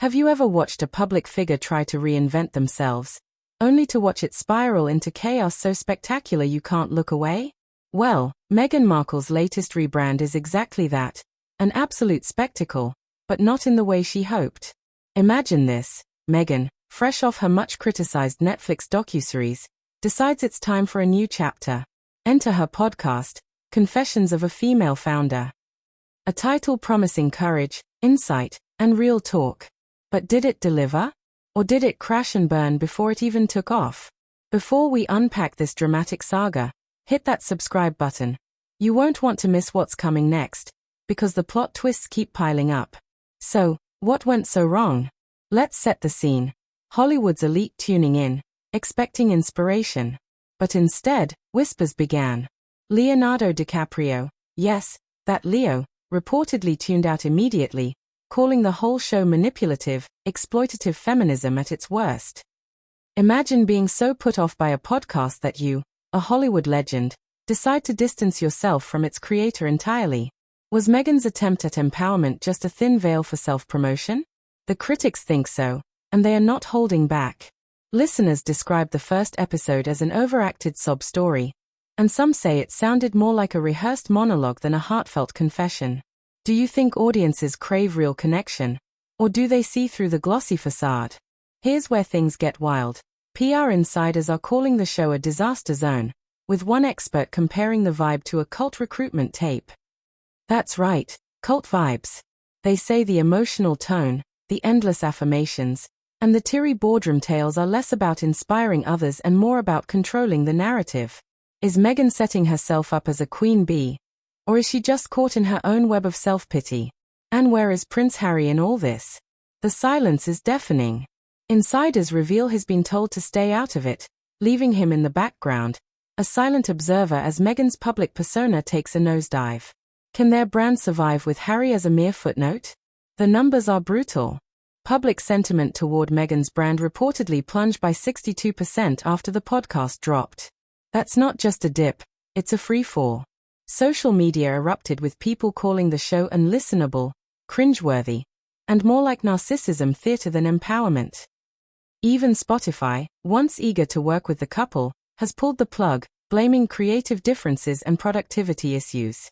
Have you ever watched a public figure try to reinvent themselves, only to watch it spiral into chaos so spectacular you can't look away? Well, Meghan Markle's latest rebrand is exactly that, an absolute spectacle, but not in the way she hoped. Imagine this: Meghan, fresh off her much-criticized Netflix docuseries, decides it's time for a new chapter. Enter her podcast, Confessions of a Female Founder. A title promising courage, insight, and real talk. But did it deliver? Or did it crash and burn before it even took off? Before we unpack this dramatic saga, hit that subscribe button. You won't want to miss what's coming next, because the plot twists keep piling up. So, what went so wrong? Let's set the scene. Hollywood's elite tuning in, expecting inspiration. But instead, whispers began. Leonardo DiCaprio, yes, that Leo, reportedly tuned out immediately, calling the whole show manipulative, exploitative feminism at its worst. Imagine being so put off by a podcast that you, a Hollywood legend, decide to distance yourself from its creator entirely. Was Meghan's attempt at empowerment just a thin veil for self-promotion? The critics think so, and they are not holding back. Listeners describe the first episode as an overacted sob story, and some say it sounded more like a rehearsed monologue than a heartfelt confession. Do you think audiences crave real connection? Or do they see through the glossy facade? Here's where things get wild. PR insiders are calling the show a disaster zone, with one expert comparing the vibe to a cult recruitment tape. That's right, cult vibes. They say the emotional tone, the endless affirmations, and the teary boardroom tales are less about inspiring others and more about controlling the narrative. Is Meghan setting herself up as a queen bee? Or is she just caught in her own web of self-pity? And where is Prince Harry in all this? The silence is deafening. Insiders reveal he's been told to stay out of it, leaving him in the background, a silent observer as Meghan's public persona takes a nosedive. Can their brand survive with Harry as a mere footnote? The numbers are brutal. Public sentiment toward Meghan's brand reportedly plunged by 62% after the podcast dropped. That's not just a dip, it's a free fall. Social media erupted with people calling the show unlistenable, cringeworthy, and more like narcissism theater than empowerment. Even Spotify, once eager to work with the couple, has pulled the plug, blaming creative differences and productivity issues.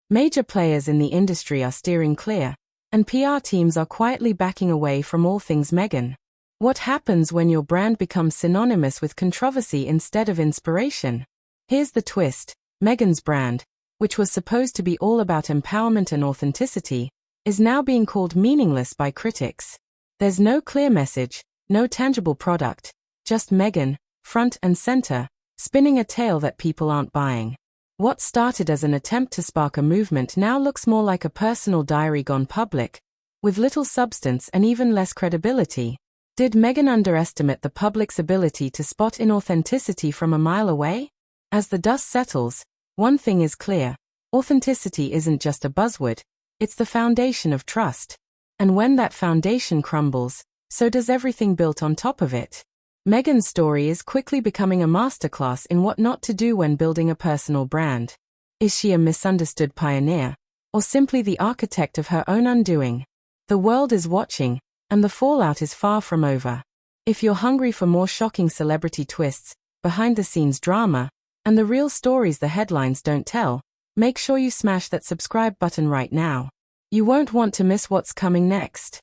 Major players in the industry are steering clear, and PR teams are quietly backing away from all things Meghan. What happens when your brand becomes synonymous with controversy instead of inspiration? Here's the twist. Meghan's brand, which was supposed to be all about empowerment and authenticity, is now being called meaningless by critics. There's no clear message, no tangible product, just Meghan, front and center, spinning a tale that people aren't buying. What started as an attempt to spark a movement now looks more like a personal diary gone public, with little substance and even less credibility. Did Meghan underestimate the public's ability to spot inauthenticity from a mile away? As the dust settles, one thing is clear: authenticity isn't just a buzzword, it's the foundation of trust. And when that foundation crumbles, so does everything built on top of it. Meghan's story is quickly becoming a masterclass in what not to do when building a personal brand. Is she a misunderstood pioneer, or simply the architect of her own undoing? The world is watching, and the fallout is far from over. If you're hungry for more shocking celebrity twists, behind-the-scenes drama, and the real stories the headlines don't tell, make sure you smash that subscribe button right now. You won't want to miss what's coming next.